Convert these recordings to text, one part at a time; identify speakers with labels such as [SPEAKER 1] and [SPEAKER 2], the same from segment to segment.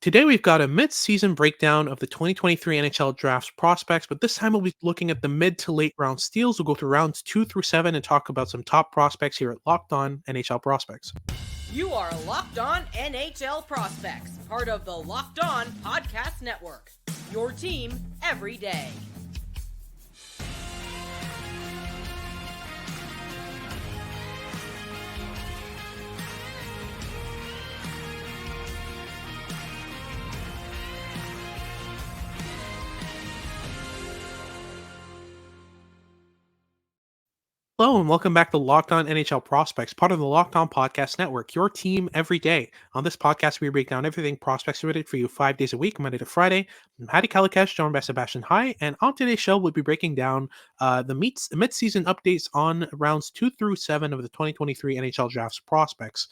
[SPEAKER 1] Today we've got a mid-season breakdown of the 2023 NHL Draft prospects, but this time we'll be looking at the mid to late round steals. We'll go through rounds 2 through 7 and talk about some top prospects here at Locked On NHL Prospects.
[SPEAKER 2] You are Locked On NHL Prospects, part of the Locked On Podcast Network. Your team every day.
[SPEAKER 1] Hello and welcome back to Locked On NHL Prospects, part of the Locked On Podcast Network, your team every day. On this podcast, we break down everything prospects related for you 5 days a week, Monday to Friday. I'm Hadi Kalikesh, joined by Sebastian Heidt, and on today's show, we'll be breaking down the mid-season updates on rounds 2 through 7 of the 2023 NHL Draft prospects.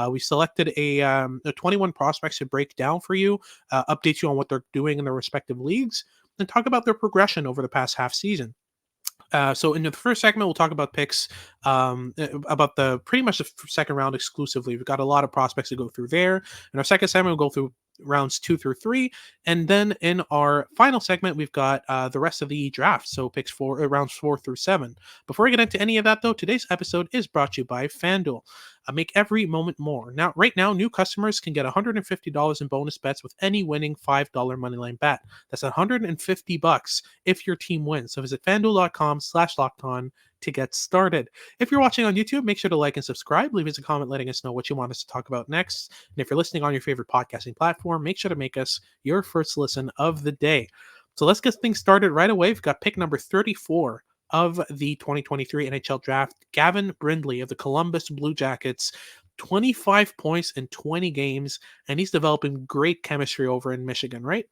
[SPEAKER 1] We selected a 21 prospects to break down for you, update you on what they're doing in their respective leagues, and talk about their progression over the past half season. So in the first segment, we'll talk about picks, about the pretty much the second round exclusively. We've got a lot of prospects to go through there. In our second segment, we'll go through rounds 2 through 3, and then in our final segment, we've got the rest of the draft. So picks rounds 4 through 7. Before we get into any of that, though, today's episode is brought to you by FanDuel. Make every moment more. Right now, new customers can get $150 in bonus bets with any winning $5 moneyline bet. That's $150 if your team wins. So visit FanDuel.com/lockedon to get started. If you're watching on YouTube, make sure to like and subscribe. Leave us a comment letting us know what you want us to talk about next. And if you're listening on your favorite podcasting platform, make sure to make us your first listen of the day. So let's get things started right away. We've got pick number 34 of the 2023 NHL Draft, Gavin Brindley of the Columbus Blue Jackets. 25 points in 20 games, and he's developing great chemistry over in Michigan, right?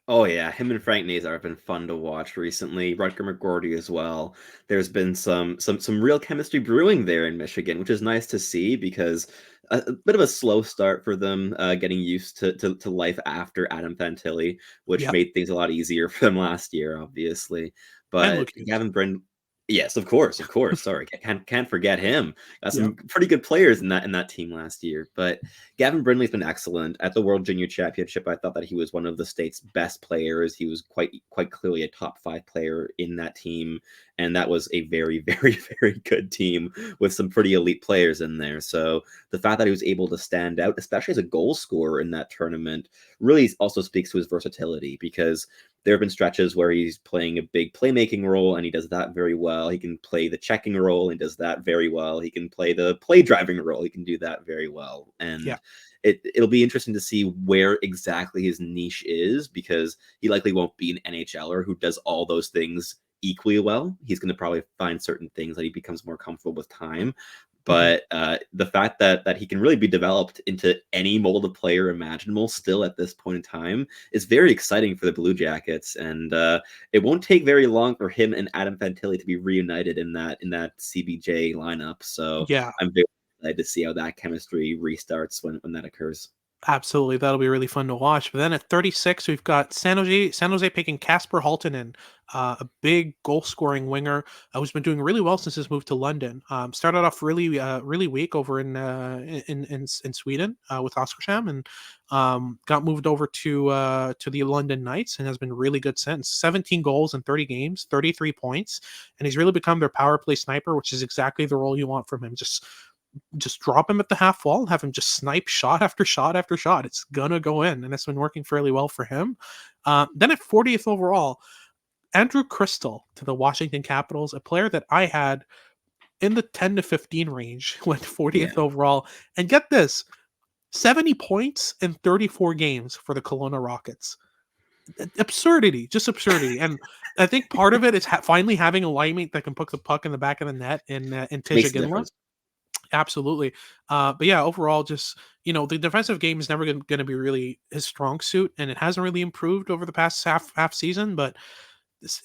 [SPEAKER 3] Oh yeah, him and Frank Nazar have been fun to watch recently. Rutger McGordy as well. There's been some real chemistry brewing there in Michigan, which is nice to see because a bit of a slow start for them, getting used to life after Adam Fantilli, which
[SPEAKER 1] Yep.
[SPEAKER 3] made things a lot easier for them last year, obviously.
[SPEAKER 1] And
[SPEAKER 3] But
[SPEAKER 1] Luke Hughes.
[SPEAKER 3] Gavin Brindley. Yes, of course. Sorry, can't forget him. Got some
[SPEAKER 1] Yep.
[SPEAKER 3] pretty good players in that team last year. But Gavin Brindley's been excellent at the World Junior Championship. I thought that he was one of the state's best players. He was quite clearly a top 5 player in that team, and that was a very, very, very good team with some pretty elite players in there. So the fact that he was able to stand out, especially as a goal scorer in that tournament, really also speaks to his versatility, because there have been stretches where he's playing a big playmaking role and he does that very well. He can play the checking role and does that very well. He can play the play driving role. He can do that very well. And
[SPEAKER 1] Yeah.
[SPEAKER 3] it'll be interesting to see where exactly his niche is, because he likely won't be an NHLer who does all those things equally well. He's going to probably find certain things that he becomes more comfortable with time. But the fact that he can really be developed into any mold of player imaginable still at this point in time is very exciting for the Blue Jackets. And it won't take very long for him and Adam Fantilli to be reunited in that CBJ lineup. So
[SPEAKER 1] Yeah.
[SPEAKER 3] I'm very excited to see how that chemistry restarts when that occurs.
[SPEAKER 1] Absolutely, that'll be really fun to watch. But then at 36, we've got San Jose picking Kasper Halttunen, a big goal-scoring winger who's been doing really well since his move to London. Started off really weak over in Sweden with Oskarshamn, and got moved over to the London Knights and has been really good since. 17 goals in 30 games, 33 points, and he's really become their power play sniper, which is exactly the role you want from him. Just drop him at the half wall and have him just snipe shot after shot after shot. It's gonna go in, and it's been working fairly well for him. Then at 40th overall, Andrew Cristall to the Washington Capitals, a player that I had in the 10 to 15 range, went 40th
[SPEAKER 3] Yeah.
[SPEAKER 1] overall. And get this, 70 points in 34 games for the Kelowna Rockets. Absurdity, just absurdity. And I think part of it is finally having a linemate that can put the puck in the back of the net in
[SPEAKER 3] Makes
[SPEAKER 1] Tija
[SPEAKER 3] a
[SPEAKER 1] Ginla.
[SPEAKER 3] difference.
[SPEAKER 1] Absolutely. But yeah, overall, just, the defensive game is never going to be really his strong suit, and it hasn't really improved over the past half season. But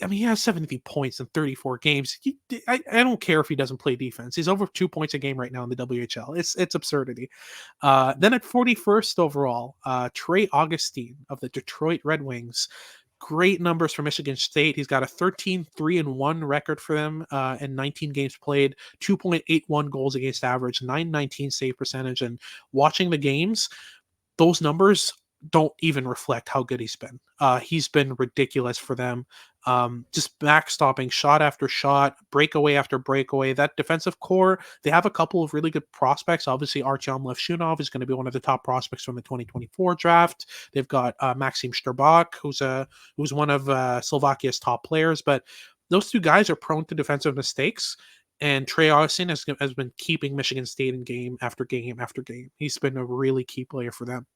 [SPEAKER 1] he has 70 points in 34 games. I don't care if he doesn't play defense. He's over 2 points a game right now in the WHL. It's absurdity. Then at 41st overall, Trey Augustine of the Detroit Red Wings. Great numbers for Michigan State. He's got a 13-3-1 record for them in 19 games played, 2.81 goals against average, 919 save percentage. And watching the games, those numbers don't even reflect how good he's been. He's been ridiculous for them. Just backstopping shot after shot, breakaway after breakaway. That defensive core, they have a couple of really good prospects. Obviously, Artyom Levshunov is going to be one of the top prospects from the 2024 draft. They've got Maxim Szczerbak, who's one of Slovakia's top players. But those two guys are prone to defensive mistakes. And Trey Augustine has been keeping Michigan State in game after game after game. He's been a really key player for them.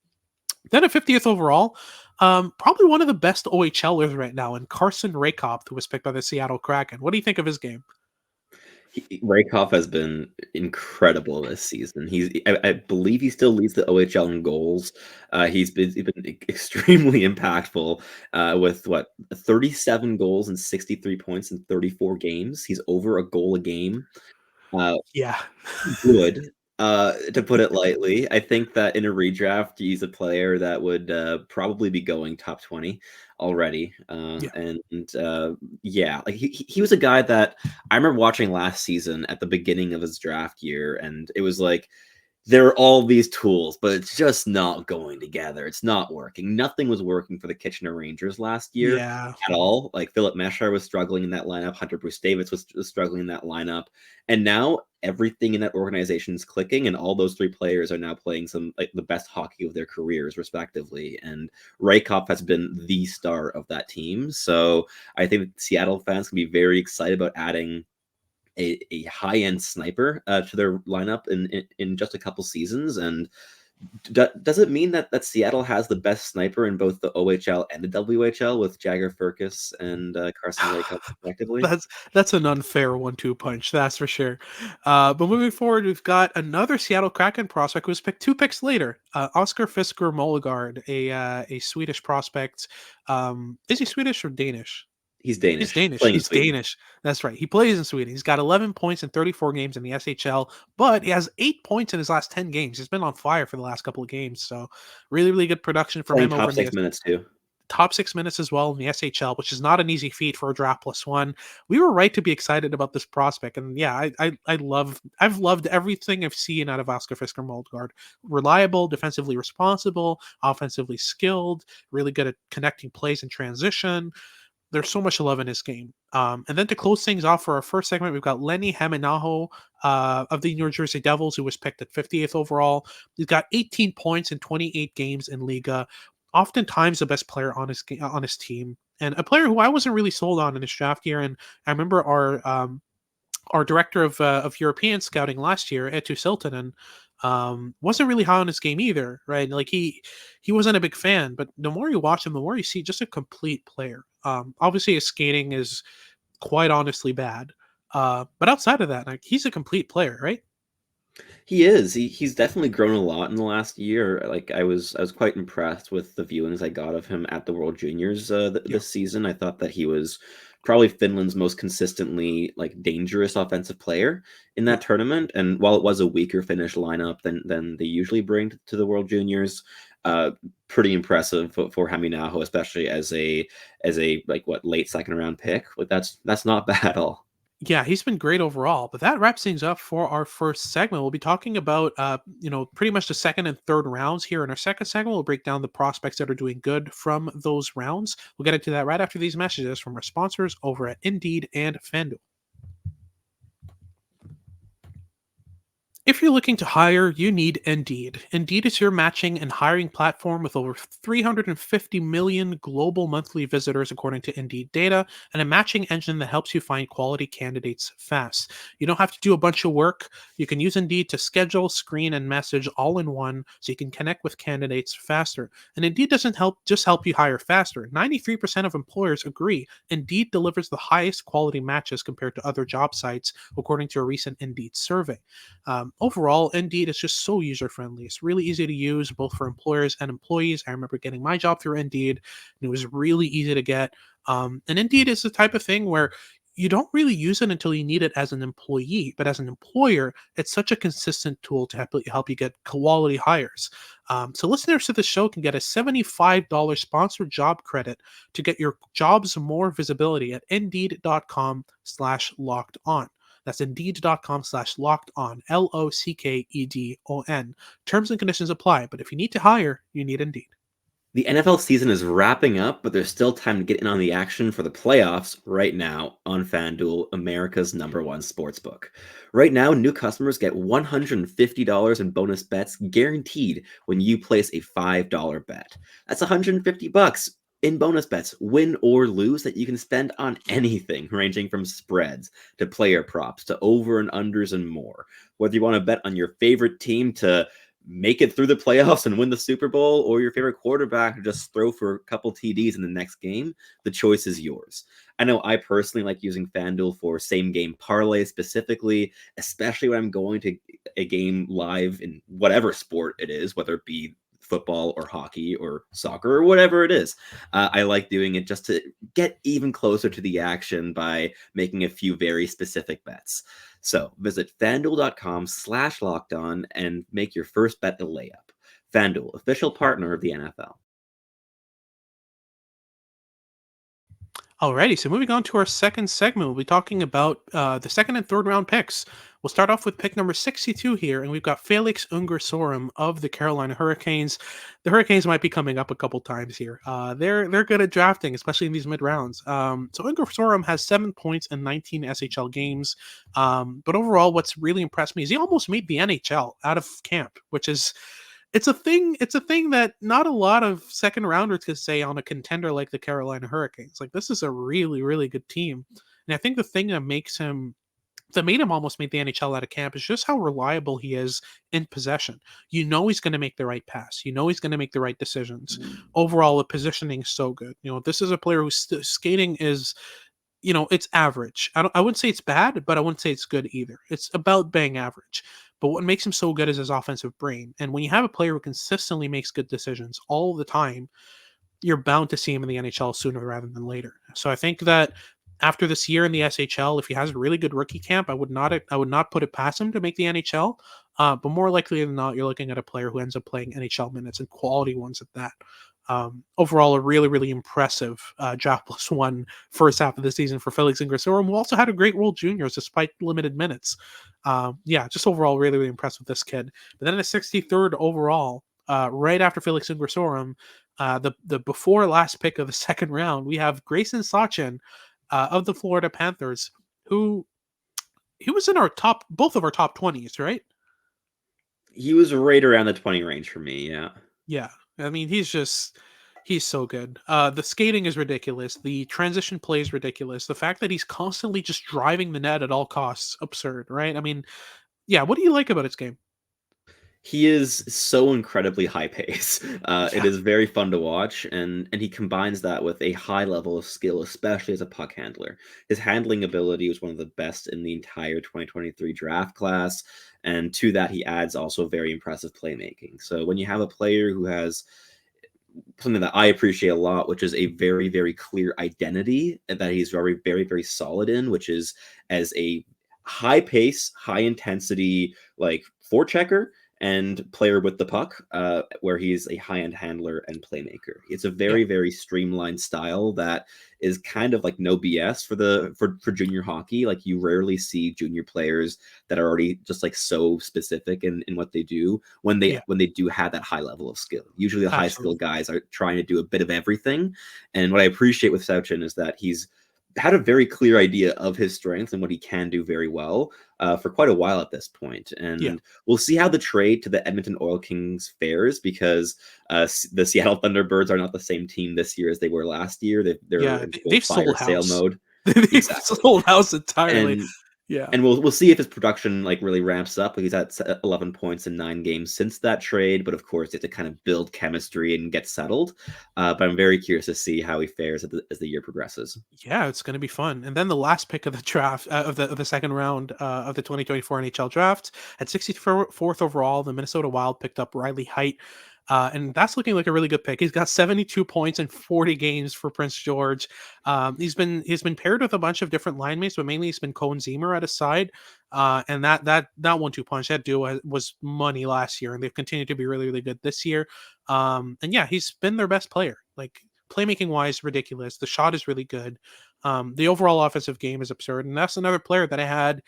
[SPEAKER 1] Then at 50th overall, probably one of the best OHLers right now, and Carson Raycop, who was picked by the Seattle Kraken. What do you think of his game?
[SPEAKER 3] Rakoff has been incredible this season. I believe he still leads the OHL in goals. He's been extremely impactful with 37 goals and 63 points in 34 games. He's over a goal a game.
[SPEAKER 1] Yeah.
[SPEAKER 3] Good, to put it lightly. I think that in a redraft, he's a player that would probably be going top 20 already. Yeah, like he was a guy that I remember watching last season at the beginning of his draft year, and it was like there are all these tools, but it's just not going together. It's not working. Nothing was working for the Kitchener Rangers last year
[SPEAKER 1] Yeah.
[SPEAKER 3] at all. Like Philip Meshar was struggling in that lineup. Hunter Bruce Davis was struggling in that lineup. And now everything in that organization is clicking, and all those three players are now playing some like the best hockey of their careers, respectively. And Raykop has been the star of that team. So I think Seattle fans can be very excited about adding a high-end sniper to their lineup in just a couple seasons. And does it mean that Seattle has the best sniper in both the OHL and the WHL with Jagger Firkus and Carson Raycop respectively?
[SPEAKER 1] That's an unfair 1-2 punch, that's for sure. But moving forward, we've got another Seattle Kraken prospect who was picked 2 picks later. Oscar Fisker Mollegard, a Swedish prospect. Is he Swedish or Danish?
[SPEAKER 3] He's Danish.
[SPEAKER 1] He's Danish. He's Danish. That's right. He plays in Sweden. He's got 11 points in 34 games in the SHL, but he has 8 points in his last 10 games. He's been on fire for the last couple of games. So really, really good production from him.
[SPEAKER 3] Top 6 minutes too.
[SPEAKER 1] Top 6 minutes as well in the SHL, which is not an easy feat for a draft +1. We were right to be excited about this prospect. And yeah, I've loved everything I've seen out of Oscar Fisker Mollegard. Reliable, defensively responsible, offensively skilled, really good at connecting plays in transition. There's so much love in his game. And then to close things off for our first segment, we've got Lenny Haminaho of the New Jersey Devils, who was picked at 58th overall. He's got 18 points in 28 games in Liga. Oftentimes the best player on his team, and a player who I wasn't really sold on in his draft year. And I remember our director of European scouting last year, Eetu Siltanen, wasn't really high on his game either, right? Like he wasn't a big fan, but the more you watch him, the more you see just a complete player. Obviously his skating is quite honestly bad. But outside of that, like he's a complete player, right?
[SPEAKER 3] He is. He's definitely grown a lot in the last year. Like I was quite impressed with the viewings I got of him at the World Juniors this season. I thought that he was probably Finland's most consistently like dangerous offensive player in that tournament. And while it was a weaker Finnish lineup than they usually bring to the World Juniors, pretty impressive for Haminaho, especially as a like late second round pick. Like that's not bad at all.
[SPEAKER 1] Yeah, he's been great overall. But that wraps things up for our first segment. We'll be talking about, pretty much the second and third rounds here. In our second segment, we'll break down the prospects that are doing good from those rounds. We'll get into that right after these messages from our sponsors over at Indeed and FanDuel. If you're looking to hire, you need Indeed. Indeed is your matching and hiring platform with over 350 million global monthly visitors, according to Indeed data, and a matching engine that helps you find quality candidates fast. You don't have to do a bunch of work. You can use Indeed to schedule, screen, and message all in one so you can connect with candidates faster. And Indeed doesn't just help you hire faster. 93% of employers agree Indeed delivers the highest quality matches compared to other job sites, according to a recent Indeed survey. Overall, Indeed is just so user-friendly. It's really easy to use, both for employers and employees. I remember getting my job through Indeed, and it was really easy to get. And Indeed is the type of thing where you don't really use it until you need it as an employee, but as an employer, it's such a consistent tool to help you get quality hires. So listeners to the show can get a $75 sponsored job credit to get your jobs more visibility at Indeed.com/locked-on. That's Indeed.com/locked-on, LOCKEDON. Terms and conditions apply, but if you need to hire, you need Indeed.
[SPEAKER 3] The NFL season is wrapping up, but there's still time to get in on the action for the playoffs right now on FanDuel, America's #1 sportsbook. Right now, new customers get $150 in bonus bets guaranteed when you place a $5 bet. That's $150 in bonus bets, win or lose, that you can spend on anything, ranging from spreads to player props to over and unders and more. Whether you want to bet on your favorite team to make it through the playoffs and win the Super Bowl, or your favorite quarterback to just throw for a couple TDs in the next game, the choice is yours. I know I personally like using FanDuel for same game parlay specifically, especially when I'm going to a game live in whatever sport it is, whether it be football or hockey or soccer or whatever it is. I like doing it just to get even closer to the action by making a few very specific bets. So visit fanduel.com/lockedon and make your first bet a layup. FanDuel, official partner of the NFL.
[SPEAKER 1] Alrighty, so moving on to our second segment, we'll be talking about the second and third round picks. We'll start off with pick number 62 here, and we've got Felix Unger Sörum of the Carolina Hurricanes. The Hurricanes might be coming up a couple times here. They're good at drafting, especially in these mid rounds. So Unger Sörum has 7 points in 19 SHL games, but overall, what's really impressed me is he almost made the NHL out of camp, which is it's a thing that not a lot of second rounders could say on a contender like the Carolina Hurricanes. Like, this is a really, really good team. And I think the thing that made him almost make the NHL out of camp is just how reliable he is in possession. You know he's going to make the right pass. You know he's going to make the right decisions. Overall, the positioning is so good. This is a player whose skating is, it's average. I wouldn't say it's bad, but I wouldn't say it's good either. It's about bang average. But what makes him so good is his offensive brain. And when you have a player who consistently makes good decisions all the time, you're bound to see him in the NHL sooner rather than later. So I think that after this year in the SHL, if he has a really good rookie camp, I would not put it past him to make the NHL. But more likely than not, you're looking at a player who ends up playing NHL minutes and quality ones at that. Overall, a really, really impressive draft plus one first half of the season for Felix Unger Sörum, who also had a great World Juniors despite limited minutes. Just overall, really, really impressed with this kid. But then at 63rd overall, right after Felix Unger Sörum, the before last pick of the second round, we have Grayson Sachin of the Florida Panthers, who he was in both of our top 20s, right?
[SPEAKER 3] He was right around the 20 range for me, yeah.
[SPEAKER 1] Yeah. I mean, he's so good. The skating is ridiculous. The transition play is ridiculous. The fact that he's constantly just driving the net at all costs, absurd, right? I mean, yeah, what do you like about his game?
[SPEAKER 3] He is so incredibly high pace. It is very fun to watch, and he combines that with a high level of skill, especially as a puck handler. His handling ability was one of the best in the entire 2023 draft class, and to that he adds also very impressive playmaking. So when you have a player who has something that I appreciate a lot, which is a very, very clear identity that he's very, very, very solid in, which is as a high pace, high intensity, like forechecker and player with the puck, where he's a high-end handler and playmaker. It's a very, very streamlined style that is kind of like no BS for junior hockey. Like, you rarely see junior players that are already just like so specific in what they do when they do have that high level of skill. Usually the high skill guys are trying to do a bit of everything. And what I appreciate with Sachin is that he's had a very clear idea of his strengths and what he can do very well for quite a while at this point. And we'll see how the trade to the Edmonton Oil Kings fares, because the Seattle Thunderbirds are not the same team this year as they were last year. They've
[SPEAKER 1] sold
[SPEAKER 3] sale
[SPEAKER 1] house.
[SPEAKER 3] mode.
[SPEAKER 1] They've sold house entirely.
[SPEAKER 3] And we'll see if his production like really ramps up. He's at 11 points in 9 games since that trade, but of course you have to kind of build chemistry and get settled. But I'm very curious to see how he fares as the year progresses.
[SPEAKER 1] Yeah, it's going to be fun. And then the last pick of the draft of the second round of the 2024 NHL draft at 64th overall, the Minnesota Wild picked up Riley Heidt. And that's looking like a really good pick. He's got 72 points in 40 games for Prince George. He's been paired with a bunch of different line mates, but mainly he's been Cone Zemer at his side. And that 1-2 punch, that duo was money last year, and they've continued to be really, really good this year. And yeah, he's been their best player. Like, playmaking wise, ridiculous. The shot is really good. The overall offensive game is absurd. And that's another player that I had,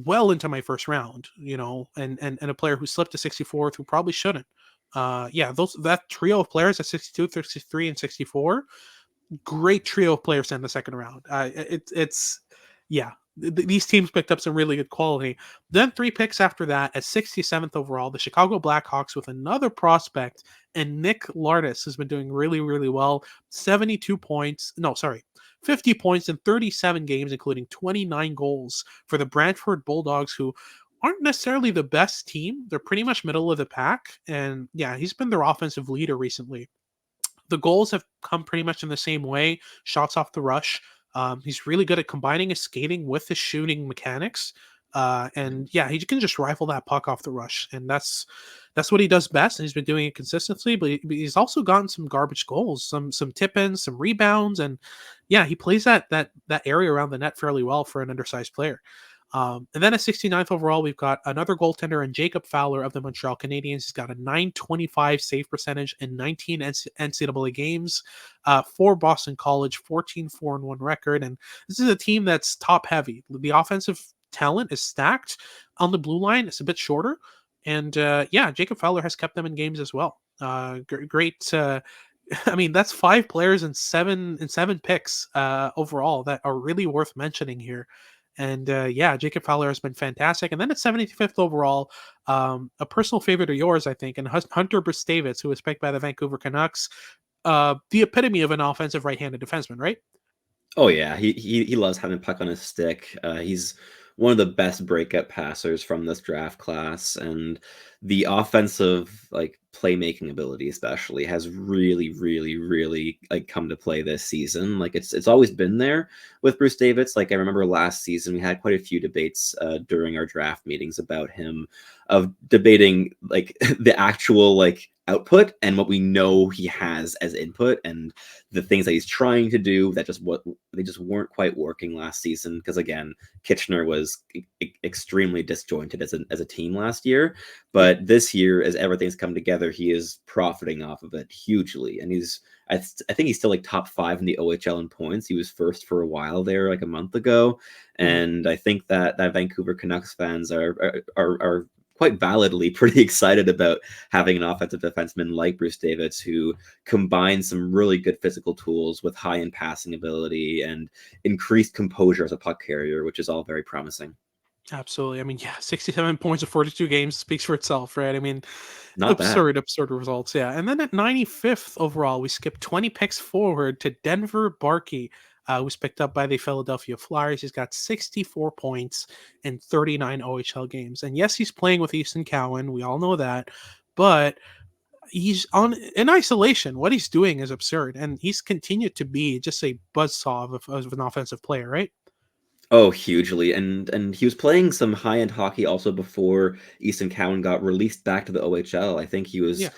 [SPEAKER 1] well into my first round, and a player who slipped to 64th who probably shouldn't. That trio of players at 62, 63, and 64, great trio of players in the second round. These teams picked up some really good quality. Then 3 picks after that at 67th overall, the Chicago Blackhawks with another prospect, and Nick Lardis has been doing really, really well. 50 points in 37 games, including 29 goals for the Brantford Bulldogs, who aren't necessarily the best team. They're pretty much middle of the pack. And yeah, he's been their offensive leader recently. The goals have come pretty much in the same way. Shots off the rush. He's really good at combining his skating with his shooting mechanics. And yeah, he can just rifle that puck off the rush, and that's what he does best. And he's been doing it consistently. But he's also gotten some garbage goals, some tip-ins, some rebounds, and yeah, he plays that area around the net fairly well for an undersized player. And then at 69th overall, we've got another goaltender in Jacob Fowler of the Montreal Canadiens. He's got a .925 save percentage in 19 NCAA games for Boston College, 14-4-1 record. And this is a team that's top heavy. The offensive talent is stacked. On the blue line, it's a bit shorter. And Jacob Fowler has kept them in games as well. Great. I mean, that's 5 players and seven picks overall that are really worth mentioning here. And Jacob Fowler has been fantastic. And then at 75th overall, a personal favorite of yours, I think, and Hunter Brisavitz, who was picked by the Vancouver Canucks, the epitome of an offensive right-handed defenseman, right?
[SPEAKER 3] Oh yeah, he loves having puck on his stick. He's one of the best breakout passers from this draft class, and the offensive playmaking ability especially has really, really, really come to play this season. It's always been there with Brisavitz. I remember last season we had quite a few debates during our draft meetings about him, of debating the actual output and what we know he has as input, and the things that he's trying to do that they just weren't quite working last season, because again, Kitchener was extremely disjointed as a team last year. But this year, as everything's come together, he is profiting off of it hugely, and I think he's still top 5 in the OHL in points. He was first for a while there, a month ago, and I think that Vancouver Canucks fans are quite validly pretty excited about having an offensive defenseman like Brisavitz, who combines some really good physical tools with high-end passing ability and increased composure as a puck carrier, which is all very promising.
[SPEAKER 1] Absolutely. I mean, 67 points of 42 games speaks for itself, right? I mean,
[SPEAKER 3] Not
[SPEAKER 1] absurd results. Yeah. And then at 95th overall, we skipped 20 picks forward to Denver Barkey, who was picked up by the Philadelphia Flyers. He's got 64 points in 39 OHL games. And yes, he's playing with Easton Cowan. We all know that. But he's in isolation. What he's doing is absurd. And he's continued to be just a buzzsaw of an offensive player, right?
[SPEAKER 3] Oh, hugely. And he was playing some high-end hockey also before Easton Cowan got released back to the OHL. I think he was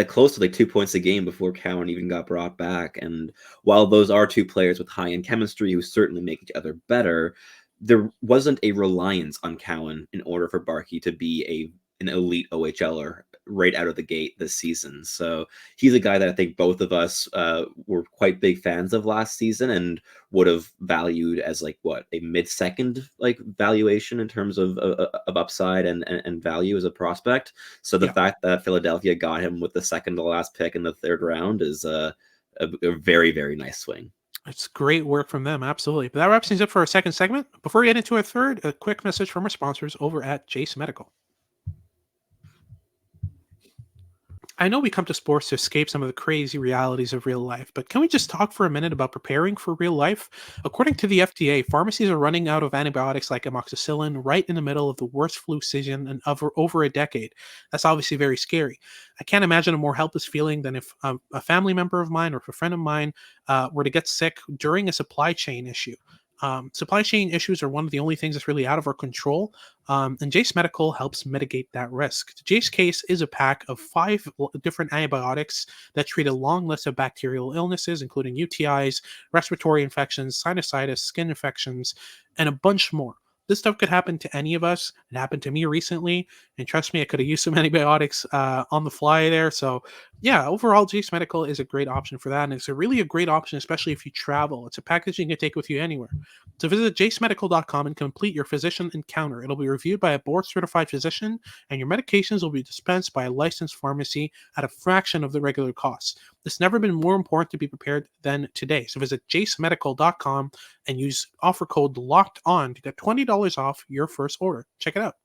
[SPEAKER 3] close to 2 points a game before Cowan even got brought back. And while those are 2 players with high-end chemistry who certainly make each other better, there wasn't a reliance on Cowan in order for Barkey to be an elite OHLer right out of the gate this season. So he's a guy that I think both of us were quite big fans of last season, and would have valued as a mid-second valuation in terms of upside and value as a prospect. So the fact that Philadelphia got him with the second to last pick in the 3rd round is a very, very nice swing.
[SPEAKER 1] It's great work from them, absolutely. But that wraps things up for our second segment. Before we get into our third, a quick message from our sponsors over at Jace Medical. I know we come to sports to escape some of the crazy realities of real life, but can we just talk for a minute about preparing for real life? According to the FDA, pharmacies are running out of antibiotics like amoxicillin right in the middle of the worst flu season in over a decade. That's obviously very scary. I can't imagine a more helpless feeling than if a family member of mine or if a friend of mine were to get sick during a supply chain issue. Supply chain issues are one of the only things that's really out of our control, and Jace Medical helps mitigate that risk. The Jace case is a pack of 5 different antibiotics that treat a long list of bacterial illnesses, including UTIs, respiratory infections, sinusitis, skin infections, and a bunch more. this stuff could happen to any of us. It happened to me recently, and trust me, I could have used some antibiotics on the fly there. So yeah, overall, Jace Medical is a great option for that, and it's a great option, especially if you travel. It's a package you can take with you anywhere. So visit jacemedical.com and complete your physician encounter. It'll be reviewed by a board-certified physician, and your medications will be dispensed by a licensed pharmacy at a fraction of the regular costs. It's never been more important to be prepared than today. So visit jacemedical.com and use offer code LOCKED ON to get $20 off your first order. Check it out.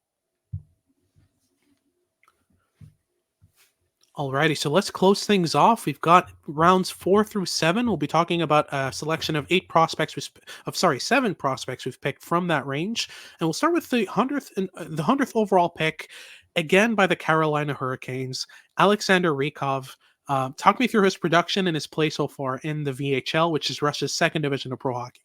[SPEAKER 1] Alrighty, so let's close things off. We've got rounds 4 through 7. We'll be talking about a selection of 7 prospects we've picked from that range, and we'll start with the 100th overall pick, again by the Carolina Hurricanes, Alexander Rykov. Talk me through his production and his play so far in the VHL, which is Russia's second division of pro hockey.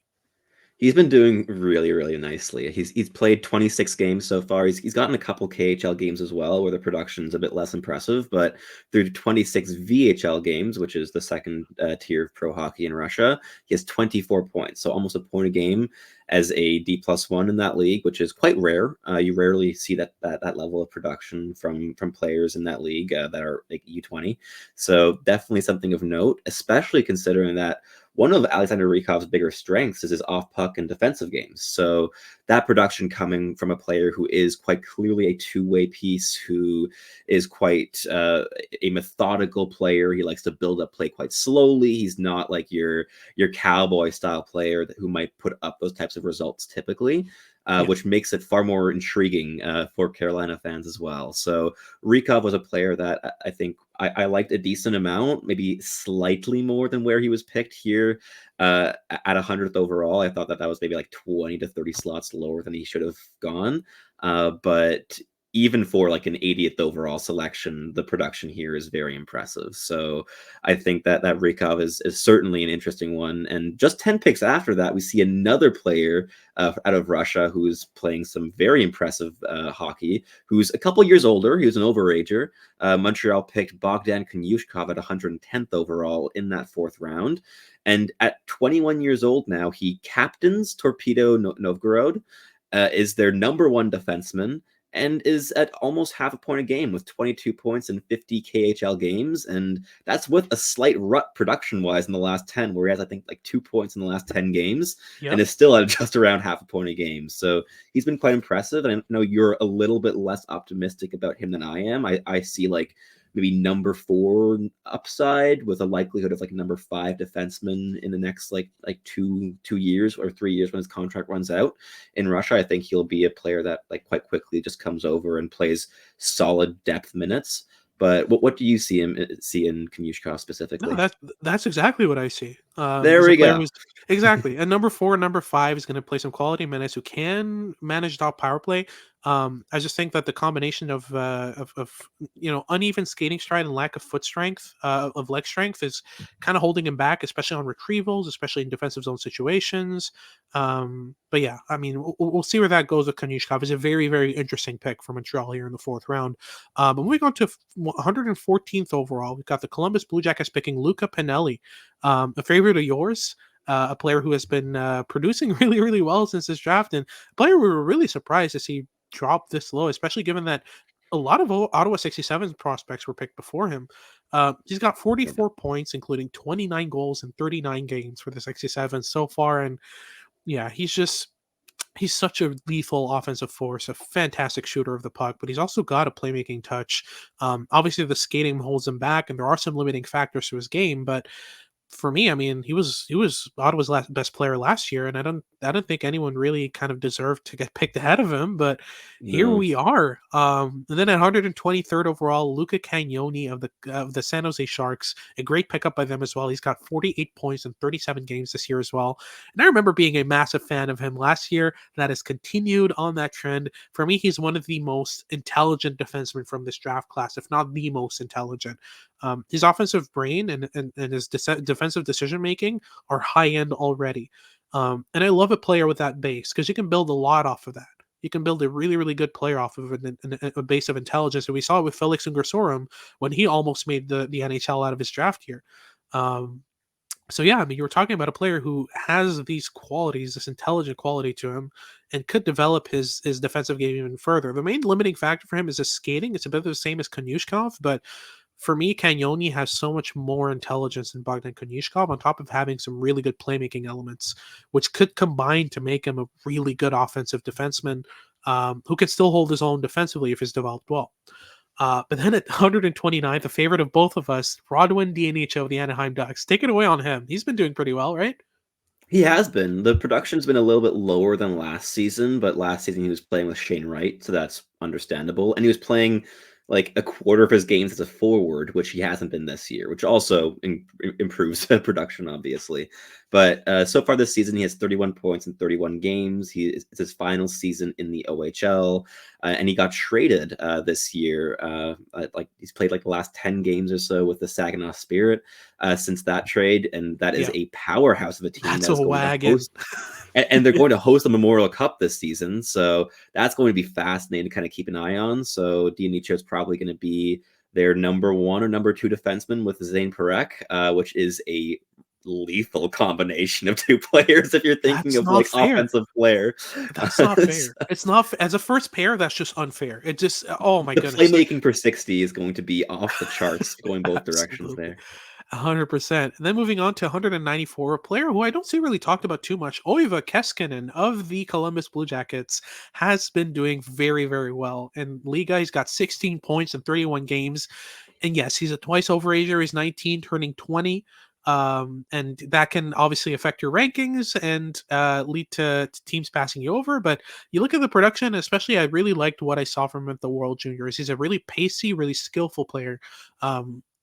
[SPEAKER 3] He's been doing really, really nicely. He's played 26 games so far. He's gotten a couple KHL games as well, where the production's a bit less impressive. But through 26 VHL games, which is the second tier of pro hockey in Russia, he has 24 points, so almost a point a game as a D+1 in that league, which is quite rare. You rarely see that level of production from players in that league that are like U20. So definitely something of note, especially considering that one of Alexander Rykov's bigger strengths is his off-puck and defensive games. So that production coming from a player who is quite clearly a two-way piece, who is quite a methodical player. He likes to build up play quite slowly. He's not like your cowboy-style player who might put up those types of results typically. Which makes it far more intriguing for Carolina fans as well. So Rykov was a player that I think I liked a decent amount, maybe slightly more than where he was picked here at 100th overall. I thought that was maybe like 20 to 30 slots lower than he should have gone. But even for like an 80th overall selection, the production here is very impressive. So I think that Rykov is certainly an interesting one. And just 10 picks after that, we see another player out of Russia who's playing some very impressive hockey, who's a couple years older. He was an overager. Montreal picked Bogdan Konyushkov at 110th overall in that 4th round. And at 21 years old now, he captains Torpedo Novgorod, is their number 1 defenseman, and is at almost half a point a game with 22 points in 50 KHL games. And that's with a slight rut production-wise in the last 10, where he has, I think, like 2 points in the last 10 games, and is still at just around half a point a game. So he's been quite impressive. And I know you're a little bit less optimistic about him than I am. I see like maybe number 4 upside with a likelihood of like number 5 defenseman in the next like 2 years or 3 years when his contract runs out in Russia. I think he'll be a player that like quite quickly just comes over and plays solid depth minutes. But what do you see in Konyushkov specifically?
[SPEAKER 1] No, that's exactly what I see.
[SPEAKER 3] There we go.
[SPEAKER 1] Exactly. And number 4 and number 5 is going to play some quality minutes, who can manage top power play. I just think that the combination of uneven skating stride and lack of foot strength, of leg strength, is kind of holding him back, especially on retrievals, especially in defensive zone situations. But yeah, I mean, we'll see where that goes with Konyushkov. It's a very, very interesting pick for Montreal here in the 4th round. But moving on to 114th overall, we've got the Columbus Blue Jackets picking Luca Pinelli, a favorite of yours. A player who has been producing really, really well since his draft, and a player we were really surprised to see drop this low, especially given that a lot of Ottawa 67 prospects were picked before him. He's got 44 points, including 29 goals in 39 games for the 67 so far. And yeah, he's such a lethal offensive force, a fantastic shooter of the puck, but he's also got a playmaking touch. Obviously, the skating holds him back, and there are some limiting factors to his game, but for me, I mean, he was Ottawa's best player last year, and I don't think anyone really kind of deserved to get picked ahead of him. But here we are. And then at 123rd overall, Luca Cagnoni of the San Jose Sharks, a great pickup by them as well. He's got 48 points in 37 games this year as well. And I remember being a massive fan of him last year. That has continued on that trend. For me, he's one of the most intelligent defensemen from this draft class, if not the most intelligent. His offensive brain and his defensive decision making are high end already. And I love a player with that base, because you can build a lot off of that. You can build a really, really good player off of a base of intelligence. And we saw it with Felix Unger Sörum when he almost made the NHL out of his draft year. So yeah, I mean, you were talking about a player who has these qualities, this intelligent quality to him, and could develop his defensive game even further. The main limiting factor for him is his skating. It's a bit the same as Konushkov, but for me, Cagnoni has so much more intelligence than Bogdan Konushkov, on top of having some really good playmaking elements, which could combine to make him a really good offensive defenseman who can still hold his own defensively if he's developed well. But then at 129th, the favorite of both of us, Rodwin Dionicio of the Anaheim Ducks. Take it away on him. He's been doing pretty well, right?
[SPEAKER 3] He has been. The production's been a little bit lower than last season, but last season he was playing with Shane Wright, so that's understandable. And he was playing like a quarter of his games as a forward, which he hasn't been this year, which also improves production, obviously. But so far this season, he has 31 points in 31 games. It's his final season in the OHL, and he got traded this year. Like he's played like the last 10 games or so with the Saginaw Spirit since that trade, and that is a powerhouse of a team.
[SPEAKER 1] That's a wagon.
[SPEAKER 3] And they're going to host the Memorial Cup this season, so that's going to be fascinating to kind of keep an eye on. So Dionicio is probably going to be their number 1 or number 2 defenseman with Zane Parekh, which is a lethal combination of 2 players if you're thinking of like offensive player.
[SPEAKER 1] That's not fair. It's not as a first pair. That's just unfair. It just oh my goodness.
[SPEAKER 3] Playmaking per 60 is going to be off the charts, going both directions there.
[SPEAKER 1] 100%. And then moving on to 194, a player who I don't see really talked about too much, Oiva Keskinen of the Columbus Blue Jackets, has been doing very, very well. In Liga, he's got 16 points in 31 games. And yes, he's a twice overager. He's 19, turning 20. And that can obviously affect your rankings and lead to teams passing you over. But you look at the production, especially I really liked what I saw from him at the World Juniors. He's a really pacey, really skillful player.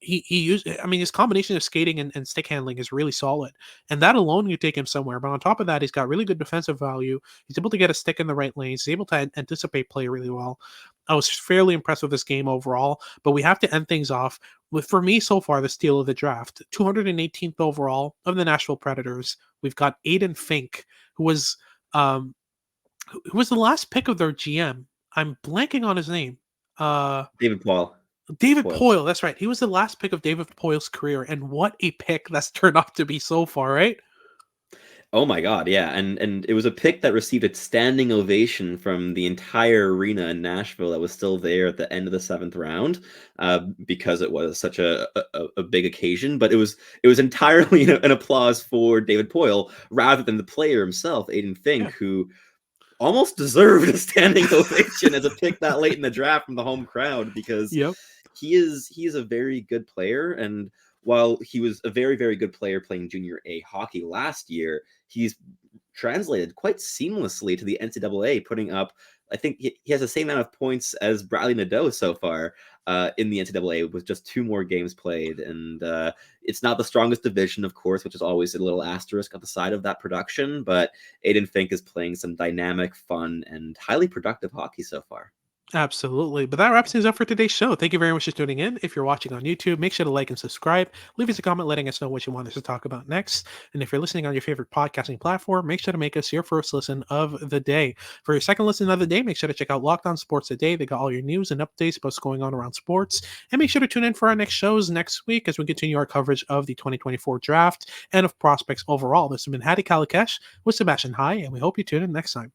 [SPEAKER 1] He used, I mean, his combination of skating and stick handling is really solid, and that alone you take him somewhere. But on top of that, he's got really good defensive value. He's able to get a stick in the right lanes. He's able to anticipate play really well. I was fairly impressed with this game overall, but we have to end things off with, for me so far, the steal of the draft. 218th overall of the Nashville Predators. We've got Aiden Fink, who was the last pick of their GM. I'm blanking on his name.
[SPEAKER 3] David
[SPEAKER 1] Poile, that's right. He was the last pick of David Poile's career, and what a pick that's turned out to be so far, right?
[SPEAKER 3] Oh my God, yeah, and it was a pick that received a standing ovation from the entire arena in Nashville that was still there at the end of the 7th round, because it was such a big occasion. But it was entirely an applause for David Poile rather than the player himself, Aiden Fink, who almost deserved a standing ovation as a pick that late in the draft from the home crowd, because he is a very good player. And while he was a very, very good player playing junior A hockey last year, he's translated quite seamlessly to the NCAA, putting up, I think he has the same amount of points as Bradley Nadeau so far in the NCAA with just 2 more games played. And it's not the strongest division, of course, which is always a little asterisk on the side of that production. But Aiden Fink is playing some dynamic, fun, and highly productive hockey so far.
[SPEAKER 1] Absolutely. But that wraps things up for today's show. Thank you very much for tuning in. If you're watching on YouTube, make sure to like and subscribe. Leave us a comment letting us know what you want us to talk about next. And if you're listening on your favorite podcasting platform, make sure to make us your first listen of the day. For your second listen of the day, make sure to check out Locked On Sports Today. They got all your news and updates about what's going on around sports. And make sure to tune in for our next shows next week as we continue our coverage of the 2024 draft and of prospects overall. This has been Heidt with Sebastian High, and we hope you tune in next time.